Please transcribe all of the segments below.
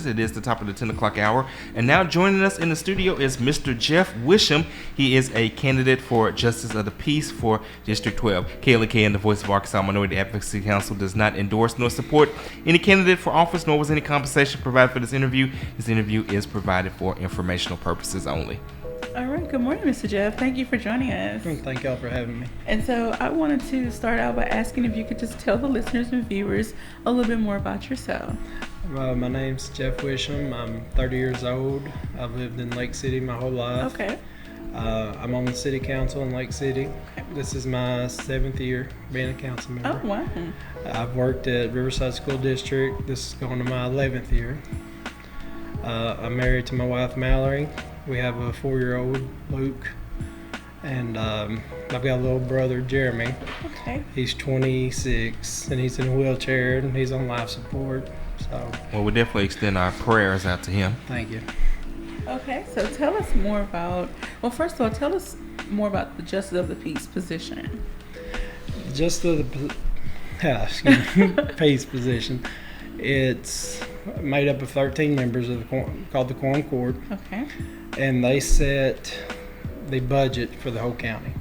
Justice. It is the top of the 10 o'clock hour. And now joining us in the studio is Mr. Jeff Wisham. He is a candidate for Justice of the Peace for District 12. KLK and the Voice of Arkansas Minority Advocacy Council does not endorse nor support any candidate for office, nor was any compensation provided for this interview. This interview is provided for informational purposes only. All right. Good morning, Mr. Jeff. Thank you for joining us. Thank y'all for having me. And so I wanted to start out by asking if you could just tell the listeners and viewers a little bit more about yourself. My name's Jeff Wisham. I'm 30 years old. I've lived in Lake City my whole life. Okay. I'm on the city council in Lake City. Okay. This is my 7th year being a council member. Oh, wow. I've worked at Riverside School District. This is going to my 11th year. I'm married to my wife, Mallory. We have a 4-year-old, Luke, and I've got a little brother, Jeremy. Okay. He's 26, and he's in a wheelchair, and he's on life support. So. Well, we definitely extend our prayers out to him. Thank you. Okay, so tell us more about, well, first of all, tell us more about the Justice of the Peace position. Just the peace position. It's made up of 13 members of called the Quorum Court. Okay. And they set the budget for the whole county.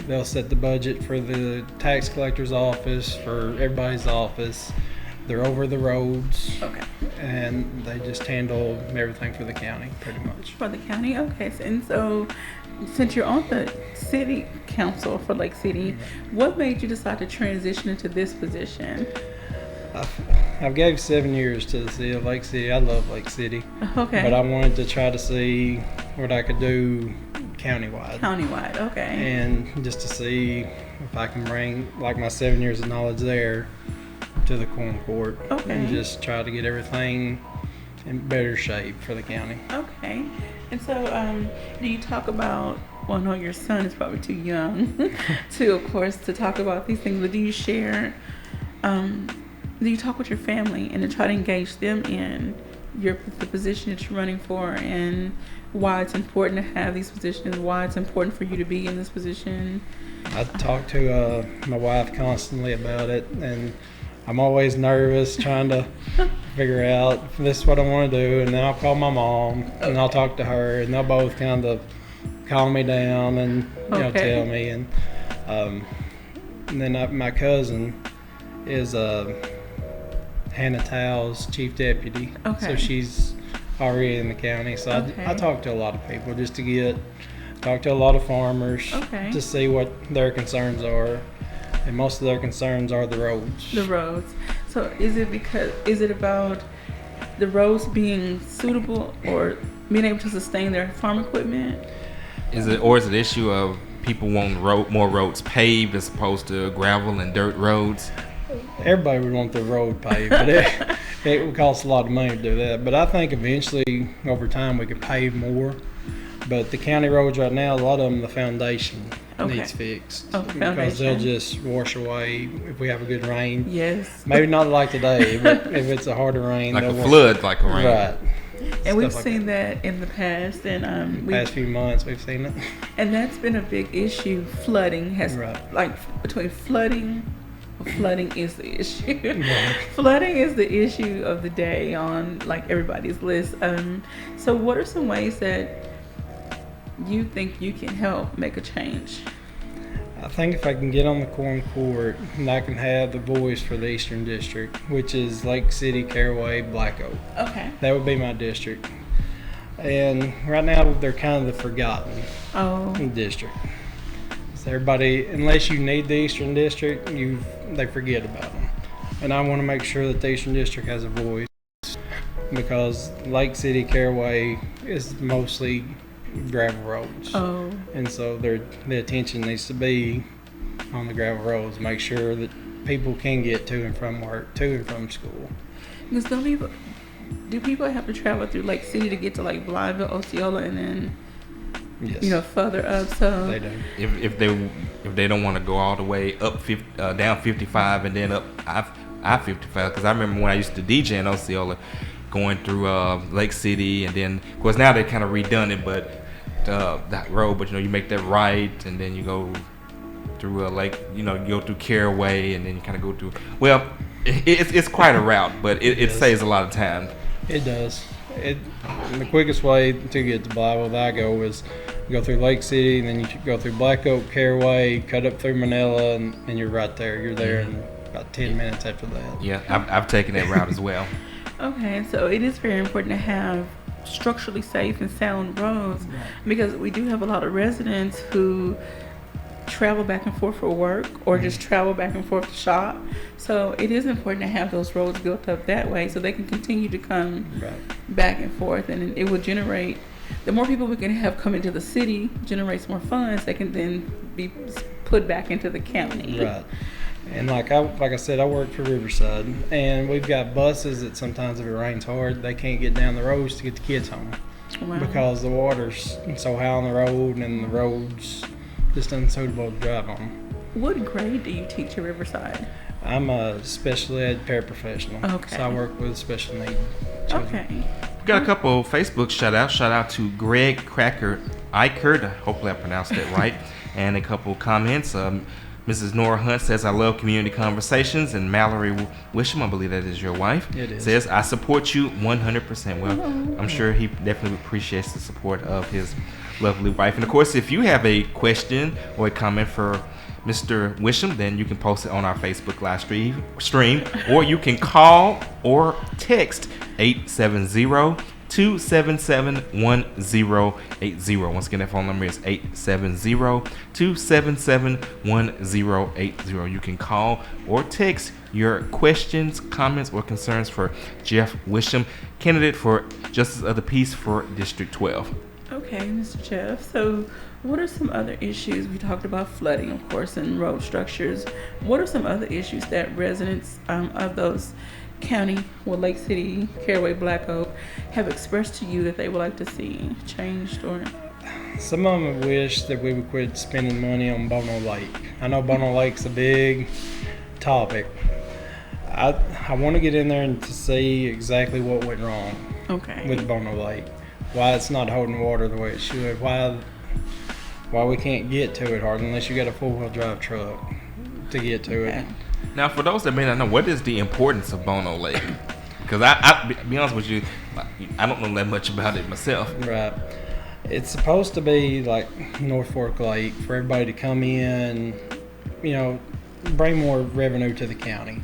They'll set the budget for the tax collector's office, for everybody's office. They're over the roads. Okay. And they just handle everything for the county, pretty much. For the county? Okay. And so since you're on the city council for Lake City, what made you decide to transition into this position? I've gave 7 years to the city of Lake City. I love Lake City. Okay. But I wanted to try to see what I could do countywide. Countywide, okay. And just to see if I can bring like my 7 years of knowledge there to the Quorum Court. Okay. And just try to get everything in better shape for the county. Okay. And so do you talk about, well, no, your son is probably too young to, of course, to talk about these things, but do you share, do you talk with your family and to try to engage them in the position that you're running for and why it's important to have these positions, why it's important for you to be in this position? I talk to my wife constantly about it, and I'm always nervous trying to figure out if this is what I want to do, and then I'll call my mom and I'll talk to her, and they'll both kind of calm me down and tell me. And then my cousin is Hannah Tow's chief deputy. Okay. So she's already in the county. So I talk to a lot of people just to talk to a lot of farmers to see what their concerns are. And most of their concerns are the roads. The roads. So is it about the roads being suitable or being able to sustain their farm equipment? Is it an issue of people wanting more roads paved as opposed to gravel and dirt roads? Everybody would want the road paved, but it would cost a lot of money to do that. But I think eventually, over time, we could pave more. But the county roads right now, a lot of them, the foundation needs fixed. Because they'll just wash away if we have a good rain. Yes. Maybe not like today, but if it's a harder rain. Like a flood, like a rain. Right. And we've seen that in the past. And the past few months, we've seen it. And that's been a big issue. Flooding has, between flooding is the issue. Yeah. Flooding is the issue of the day on everybody's list. So what are some ways that you think you can help make a change? I think if I can get on the Quorum Court and I can have the voice for the Eastern District, which is Lake City, Caraway, Black Oak. Okay. That would be my district. And right now they're kind of the forgotten district. So everybody, unless you need the Eastern District, they forget about them. And I want to make sure that the Eastern District has a voice, because Lake City, Caraway is mostly gravel roads. Oh. And so the attention needs to be on the gravel roads, make sure that people can get to and from work, to and from school. Because do people have to travel through Lake City to get to Blytheville, Osceola, and then further up? So they do. If they don't want to go all the way up down 55 and then up I-55, because I remember when I used to DJ in Osceola, going through Lake City, and then of course now they kind of redone it, but that road, but you make that right, and then you go through you go through Caraway, and then you kind of go through. Well, it's quite a route, but it saves a lot of time It does. The quickest way to get to Blythe that I go is go through Lake City, and then you go through Black Oak, Caraway, cut up through Manila, and you're right there. You're there in about 10 minutes after that. Yeah, I've taken that route as well. Okay, so it is very important to have structurally safe and sound roads, because we do have a lot of residents who travel back and forth for work or just travel back and forth to shop. So it is important to have those roads built up that way so they can continue to come back and forth, and it will generate, the more people we can have come into the city generates more funds that can then be put back into the county. Right. And like I said, I work for Riverside, and we've got buses that sometimes if it rains hard, they can't get down the roads to get the kids home. Wow. Because the water's so high on the road and the roads just unsuitable to drive on. What grade do you teach at Riverside? I'm a special ed paraprofessional. Okay. So I work with special needs children. Okay. We've got a couple of Facebook shout-outs. Shout out to Greg Cracker Eichert, hopefully I pronounced that right, and a couple of comments. Mrs. Nora Hunt says, I love community conversations. And Mallory Wisham, I believe that is your wife, says, I support you 100%. Well, I'm sure he definitely appreciates the support of his lovely wife. And of course, if you have a question or a comment for Mr. Wisham, then you can post it on our Facebook live stream, or you can call or text 870-277-1080. Once again, that phone number is 870-277-1080. You can call or text your questions, comments, or concerns for Jeff Wisham, candidate for Justice of the Peace for District 12. Okay, Mr. Jeff. So what are some other issues? We talked about flooding, of course, and road structures. What are some other issues that residents of those county, Lake City, Caraway, Black Oak, have expressed to you that they would like to see changed? Or some of them wish that we would quit spending money on Bono Lake. I know Bono Lake's a big topic. I want to get in there and to see exactly what went wrong with Bono Lake. Why it's not holding water the way it should. Why we can't get to it hard unless you got a four-wheel drive truck to get to it. Now, for those that may not know, what is the importance of Bono Lake? Because I be honest with you, I don't know that much about it myself. Right. It's supposed to be like North Fork Lake for everybody to come in, bring more revenue to the county.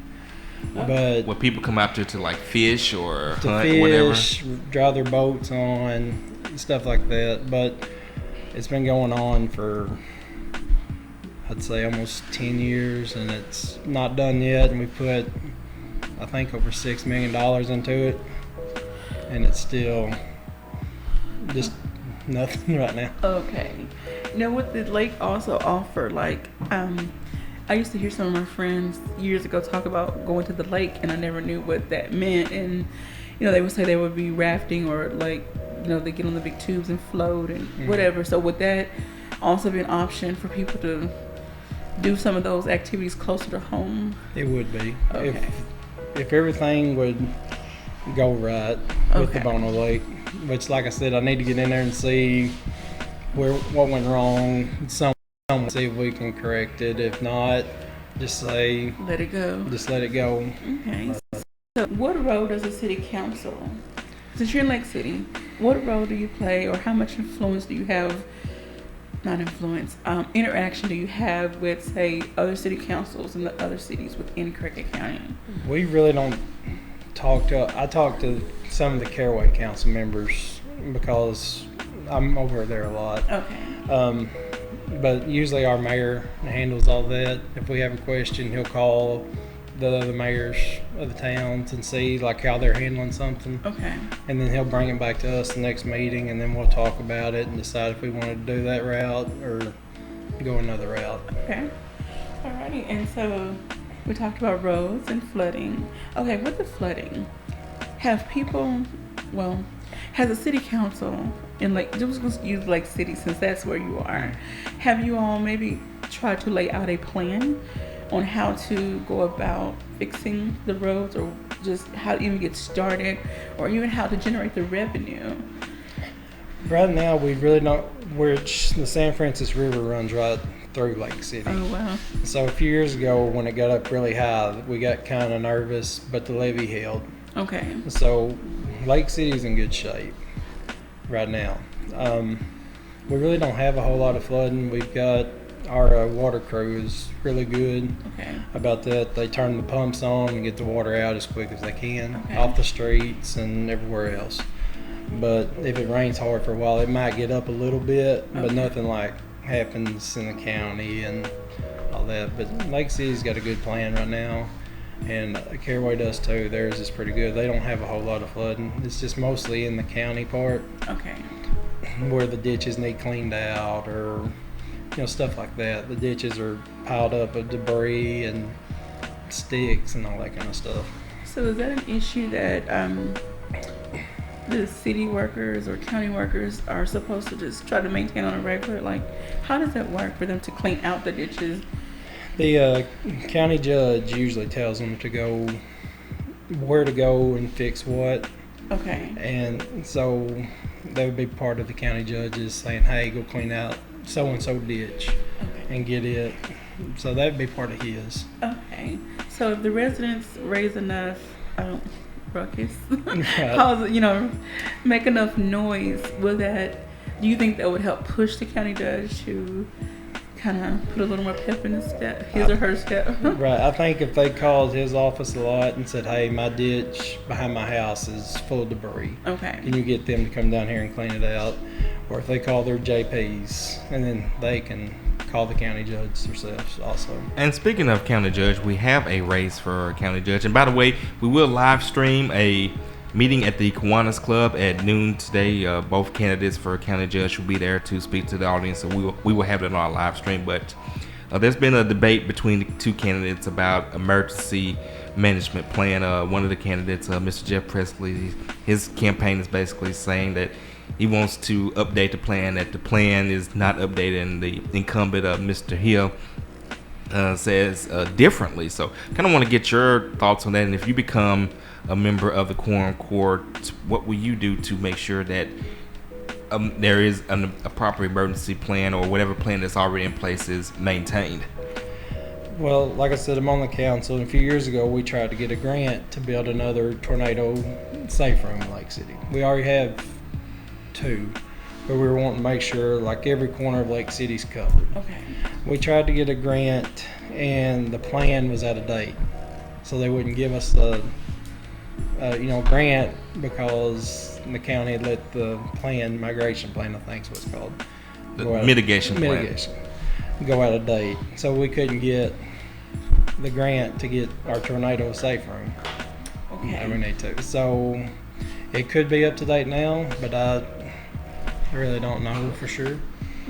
But when people come out there to like fish or hunt fish, or whatever, drive their boats on, stuff like that. But it's been going on for, I'd say, almost 10 years, and it's not done yet. And we put, I think, over $6 million into it, and it's still just nothing right now. Okay. Now, what the lake also offer, I used to hear some of my friends years ago talk about going to the lake, and I never knew what that meant. And, they would say they would be rafting or they get on the big tubes and float and whatever. So would that also be an option for people to do some of those activities closer to home? It would be. Okay. If everything would go right with the Bono Lake, which, like I said, I need to get in there and see what went wrong. See if we can correct it. If not, just say let it go. Just let it go. Okay. So what role does the city council, since you're in Lake City, what role do you play, or how much influence do you have, not influence, interaction do you have with, say, other city councils in the other cities within Cricket County? We really don't I talk to some of the Caraway council members because I'm over there a lot. Okay. But usually our mayor handles all that. If we have a question, he'll call the other mayors of the towns and see how they're handling something. Okay. And then he'll bring it back to us the next meeting, and then we'll talk about it and decide if we want to do that route or go another route. Okay. Alrighty. And so we talked about roads and flooding. Okay, with the flooding, has the city council just going to use Lake City since that's where you are, have you all maybe tried to lay out a plan on how to go about fixing the roads, or just how to even get started, or even how to generate the revenue? Right now, we really don't. The San Francisco River runs right through Lake City. Oh, wow. So a few years ago, when it got up really high, we got kind of nervous, but the levee held. Okay. So Lake City's in good shape right now. We really don't have a whole lot of flooding. We've got our water crew is really good about that. They turn the pumps on and get the water out as quick as they can off the streets and everywhere else. But if it rains hard for a while, it might get up a little bit, but nothing like happens in the county and all that. But Lake City's got a good plan right now, and Caraway does too. Theirs is pretty good. They don't have a whole lot of flooding. It's just mostly in the county part. Where the ditches need cleaned out, or stuff like that. The ditches are piled up with debris and sticks and all that kind of stuff. So is that an issue that the city workers or county workers are supposed to just try to maintain on a regular? Like, how does that work for them to clean out the ditches? The county judge usually tells them to go where to go and fix what. And so that would be part of the county judges saying, hey, go clean out so-and-so ditch and get it. So that would be part of his. So if the residents raise enough ruckus, make enough noise, do you think that would help push the county judge to kind of put a little more pep in his step, his or her step? Right. I think if they called his office a lot and said, hey, my ditch behind my house is full of debris. Can you get them to come down here and clean it out? Or if they call their JPs, and then they can call the county judge themselves also. And speaking of county judge, we have a race for county judge. And by the way, we will live stream a meeting at the Kiwanis Club at noon today. Both candidates for county judge will be there to speak to the audience, so we will have it on our live stream. But there's been a debate between the two candidates about emergency management plan. One of the candidates, Mr. Jeff Presley, his campaign is basically saying that he wants to update the plan, that the plan is not updated, and the incumbent, Mr. Hill, says differently. So kind of want to get your thoughts on that. And if you become a member of the Quorum Court, what will you do to make sure that there is a proper emergency plan, or whatever plan that's already in place is maintained? Well, like I said, I'm on the council, and a few years ago we tried to get a grant to build another tornado safe room in Lake City. We already have 2, but we were wanting to make sure like every corner of Lake City's covered. We tried to get a grant, and the plan was out of date, so they wouldn't give us a grant because the county had let the migration plan, I think is what it's called, the mitigation plan, go out of date. So we couldn't get the grant to get our tornado safe room. And we need to. So it could be up to date now, but I really don't know for sure.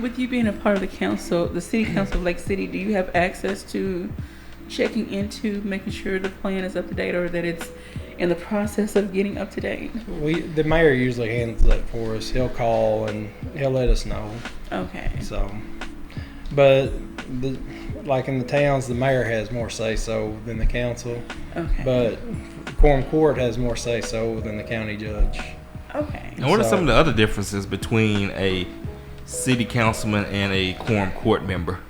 With you being a part of the council, the city council of Lake City, do you have access to checking into making sure the plan is up to date, or that it's in the process of getting up to date? The mayor usually handles that for us. He'll call and he'll let us know. So, but like in the towns, the mayor has more say so than the council. But the Quorum Court has more say so than the county judge. And what are some of the other differences between a city councilman and a Quorum Court member?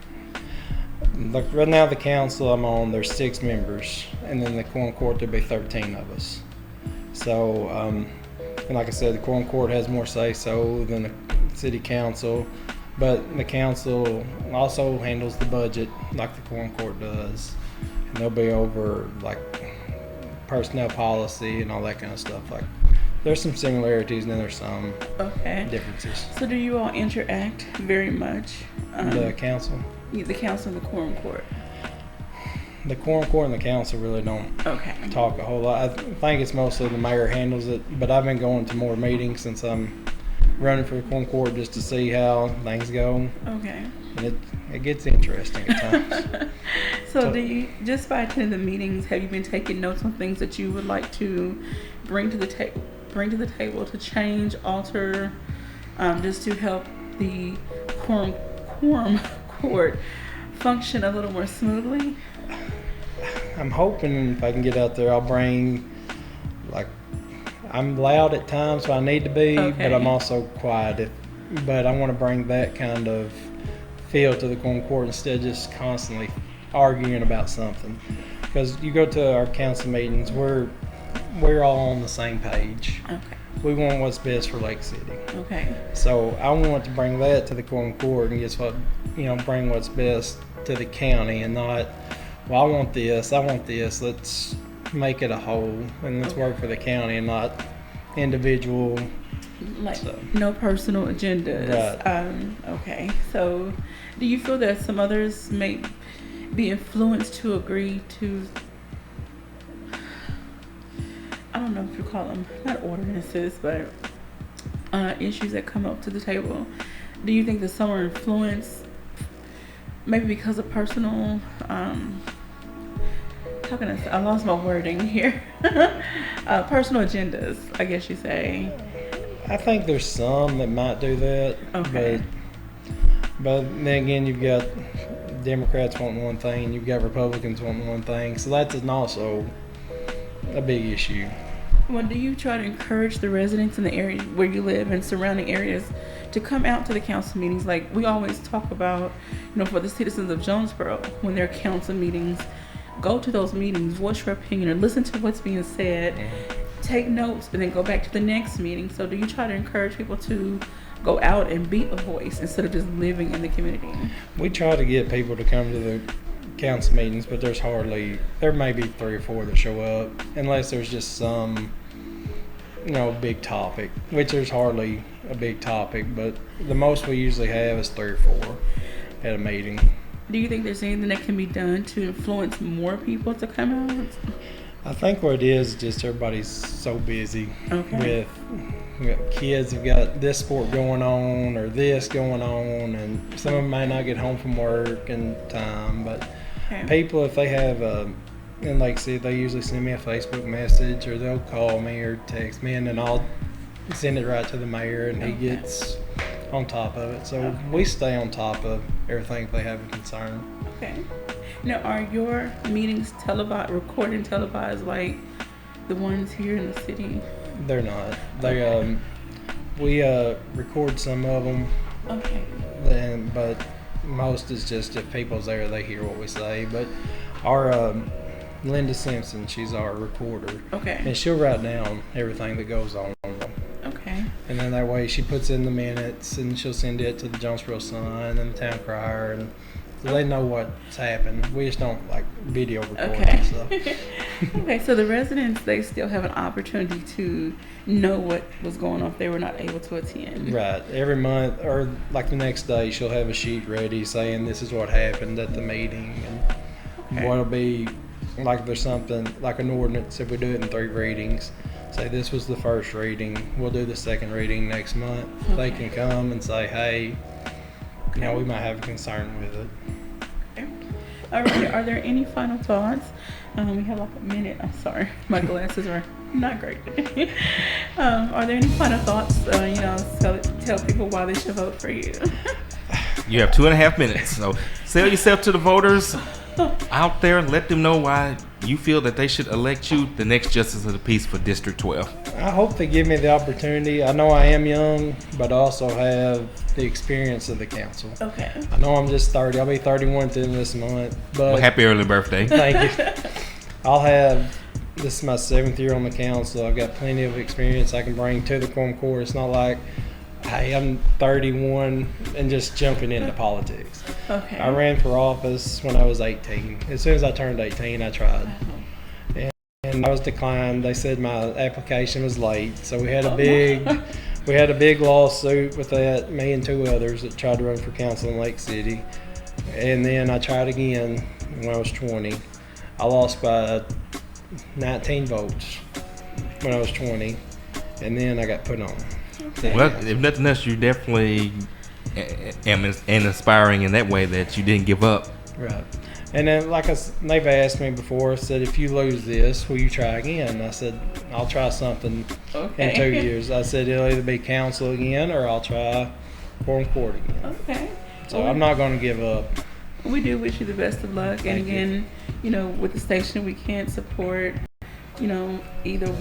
Like right now, the council I'm on, there's 6 members, and then the Quorum Court there'll be 13 of us. So, and like I said, the Quorum Court has more say so than the city council, but the council also handles the budget like the Quorum Court does, and they'll be over like personnel policy and all that kind of stuff. Like, there's some similarities and then there's some differences. So do you all interact very much? The council? The council and the Quorum Court. The Quorum Court and the council really don't talk a whole lot. I think it's mostly the mayor handles it, but I've been going to more meetings since I'm running for the Quorum Court just to see how things go. And it gets interesting at times. So do you, just by attending the meetings, have you been taking notes on things that you would like to bring to the table to change, alter, just to help the Quorum Court function a little more smoothly? I'm hoping if I can get out there, I'll bring, like, I'm loud at times, so I need to be, but I'm also quiet. But I want to bring that kind of feel to the Quorum Court instead of just constantly arguing about something. Because you go to our council meetings, we're all on the same page. we want what's best for Lake City. Okay. So I want to bring that to the quorum court and guess what, bring what's best to the county and not, well, I want this, let's make it a whole and let's work for the county and not individual. Like no personal agendas. Right. Okay. So do you feel that some others may be influenced to agree to, I don't know if you call them, not ordinances, but issues that come up to the table? Do you think that some are influenced maybe because of personal, how can I say, I lost my wording here. Personal agendas, I guess you say. I think there's some that might do that. Okay. But then again, you've got Democrats wanting one thing, you've got Republicans wanting one thing, so that's also a big issue. Well, do you try to encourage the residents in the area where you live and surrounding areas to come out to the council meetings? Like we always talk about, for the citizens of Jonesboro, when there are council meetings, go to those meetings, voice your opinion, or listen to what's being said, take notes, and then go back to the next meeting. So do you try to encourage people to go out and be a voice instead of just living in the community? We try to get people to come to the council meetings, but there may be 3 or 4 that show up unless there's just some big topic, which there's hardly a big topic, but the most we usually have is 3 or 4 at a meeting. Do you think there's anything that can be done to influence more people to come out? I think what it is just everybody's so busy with kids have got this sport going on or this going on, and some of them may not get home from work in time, but people, if they have and like see, they usually send me a Facebook message or they'll call me or text me, and then I'll send it right to the mayor and he gets on top of it. So we stay on top of everything if they have a concern. Okay. Now, are your meetings recorded and televised like the ones here in the city? They're not. They we record some of them. Okay. But most is just if people's there, they hear what we say. But our Linda Simpson, she's our recorder. Okay. And she'll write down everything that goes on. Okay. And then that way she puts in the minutes and she'll send it to the Jonesboro Sun and the Town Crier, and so they know what's happened. We just don't video record and stuff. Okay, so the residents, they still have an opportunity to know what was going on if they were not able to attend. Right. Every month or the next day she'll have a sheet ready saying this is what happened at the meeting, and what'll be if there's something like an ordinance, if we do it in 3 readings, say this was the first reading, we'll do the second reading next month. They can come and say, hey, we might have a concern with it. Okay. All right. Are there any final thoughts? We have a minute. I'm sorry. My glasses are not great. Are there any final thoughts? Tell people why they should vote for you. You have 2.5 minutes. So sell yourself to the voters out there. Let them know why you feel that they should elect you the next Justice of the Peace for District 12. I hope they give me the opportunity. I know I am young, but I also have the experience of the council. Okay. I know I'm just 30. I'll be 31 at the end of this month. But well, happy early birthday. Thank you. This is my 7th year on the council. I've got plenty of experience I can bring to the quorum court. It's not like, hey, I'm 31 and just jumping into politics. Okay. I ran for office when I was 18. As soon as I turned 18, I tried. And I was declined. They said my application was late. So we had a big lawsuit with that, me and 2 others that tried to run for council in Lake City. And then I tried again when I was 20. I lost by 19 votes when I was 20. And then I got put on. Well, if nothing else, you definitely am inspiring in that way that you didn't give up. Right. And then, they've asked me before, said, if you lose this, will you try again? I said, I'll try something in 2 years. I said, it'll either be council again or I'll try quorum court again. Okay. So I'm not going to give up. We do wish you the best of luck. Thank and again, with the station, we can't support, either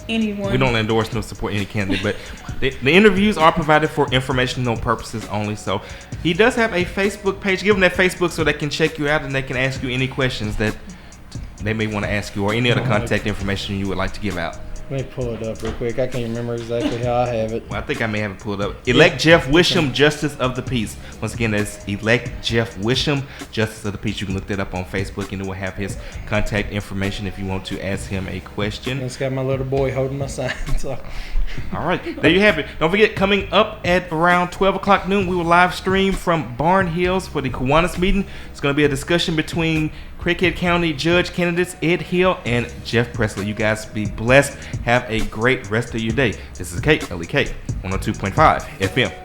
anyone. We don't endorse nor support any candidate, but the interviews are provided for informational purposes only. So he does have a Facebook page. Give them that Facebook so they can check you out and they can ask you any questions that they may want to ask you, or any other contact information you would like to give out. Let me pull it up real quick. I can't remember exactly how I have it. Well, I think I may have it pulled up. Elect Jeff Wisham, Justice of the Peace. Once again, that's Elect Jeff Wisham, Justice of the Peace. You can look that up on Facebook, and it will have his contact information if you want to ask him a question. It's got my little boy holding my sign. So. All right, there you have it. Don't forget, coming up at around 12 o'clock noon, we will live stream from Barn Hills for the Kiwanis meeting. It's going to be a discussion between Craighead County Judge candidates Ed Hill and Jeff Presley. You guys be blessed. Have a great rest of your day. This is Kate, LEK, 102.5 FM.